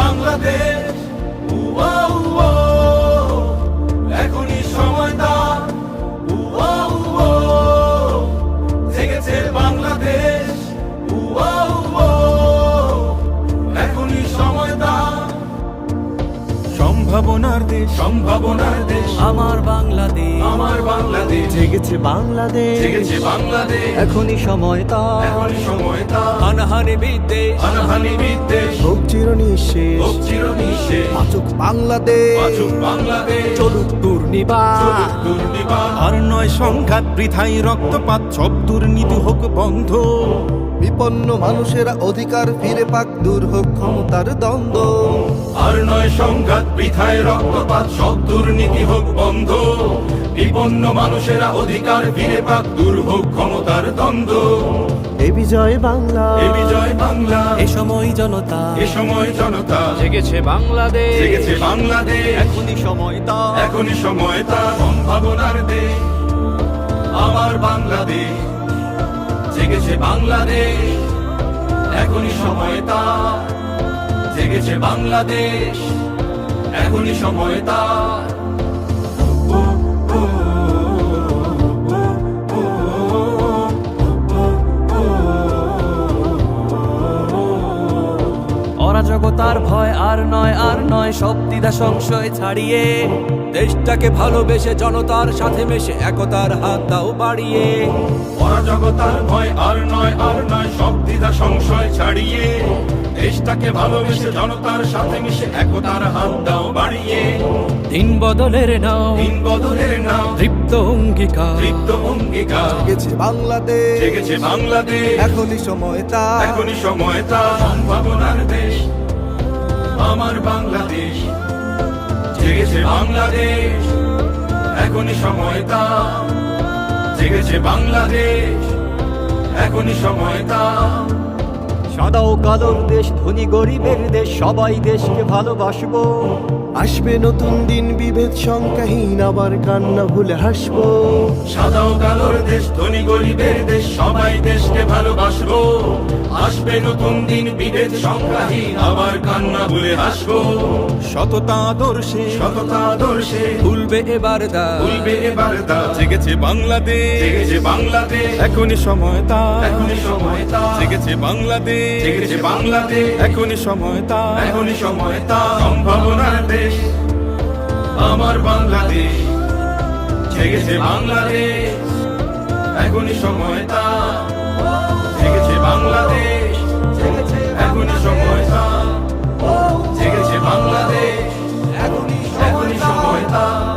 বাংলাদেশ, উয়া উয়া, এখনই সময় তার, উয়া উয়া, জেগেছে বাংলাদেশ, উয়া উয়া, এখনই সময় তার। সম্ভাবনার দেশ, সম্ভাবনার দেশ, আমার বাংলাদেশ, আমার বাংলাদেশ, জেগেছে বাংলাদেশ, জেগেছে বাংলাদেশ, এখনই সময় তার, এখনই সময় তার। হানাহানি বিদ্বেষ, হানাহানি বিদ্বেষ, হোক চিরনিঃশেষ, হোক চিরনিঃশেষ, বাঁচুক বাংলাদেশ, বাঁচুক বাংলাদেশ, চলুক দুর্নিবার, চলুক দুর্নিবার। আর নয় সংঘাত, বৃথাই রক্তপাত, সব দুর্নীতি হোক বন্ধ। বিপন্ন মানুষেরা অধিকার ফিরে পাক, দূর হোক ক্ষমতার দ্বন্দ্ব। আর নয় সংঘাত, বৃথায় রক্তপাত, সব দুর্নীতি হোক বন্ধ। বিপন্ন মানুষেরা অধিকার ফিরে পাক, দূর হোক ক্ষমতার দ্বন্দ্ব। এ বিজয় বাংলা, এ বিজয় বাংলা, এ সময় জনতা, এ সময় জনতা, জেগেছে বাংলাদেশ, জেগেছে বাংলাদেশ, এখনই সময় তার, এখনই সময় তার। সম্ভাবনার দেশ, আমার বাংলাদেশ, জেগেছে বাংলাদেশ, এখনই সময় তার, জেগেছে বাংলাদেশ, এখনই সময় তার। অরাজকতার ভয় আর নয়, আর নয়, সব দ্বিধা সংশয় ছাড়িয়ে দেশটাকে ভালোবেসে জনতার সাথে মিশে একতার হাত দাও বাড়িয়ে। অরাজকতার ভয় আর নয়, আর নয়, সব দ্বিধা সংশয় ছাড়িয়ে দেশটাকে ভালোবেসে জনতার সাথে মিশে একতার হাত দাও বাড়িয়ে। দিন বদলের নাও, দিন বদলের নাও, তৃপ্ত অঙ্গীকার, তৃপ্ত অঙ্গীকার, জেগেছে বাংলাদেশ, জেগেছে বাংলাদেশ, এখনই সময় তার, এখনই সময় তার। সম্ভাবনার দেশ, আমার বাংলাদেশ, জেগেছে বাংলাদেশ, এখনই সময় তার, জেগেছে বাংলাদেশ, এখনই সময় তার। সাদা ও কালোর দেশ, ধনী গরিবের দেশ, সবাই দেশকে ভালোবাসবো। আসবে নতুন দিন, বিভেদ সংখ্যাহীন, আবার কান্না ভুলে হাসবো। সাদা ও কালোর দেশ, ধনী গরিবের দেশ, সবাই দেশকে ভালোবাসবো। আসবে নতুন দিন, বিভেদ সংখ্যাহীন, আবার কান্না ভুলে হাসবো। সততা আদর্শে, সততা আদর্শে, ভুলবে এবার দা, ভুলবে এবার দা, জেগেছে বাংলাদেশ, জেগেছে বাংলাদেশ, এখনই সময় তার, এখনই সময় তার, জেগেছে বাংলাদেশ, জেগেছে বাংলাদেশ, এখনই সময় তার, এখনই সময় তার। সম্ভাবনার দেশ, আমার বাংলাদেশ, জেগেছে বাংলাদেশ, এখনই সময় তার, জেগেছে বাংলাদেশ, এখনই সময় তার, জেগেছে বাংলাদেশ, এখনই সময় তার।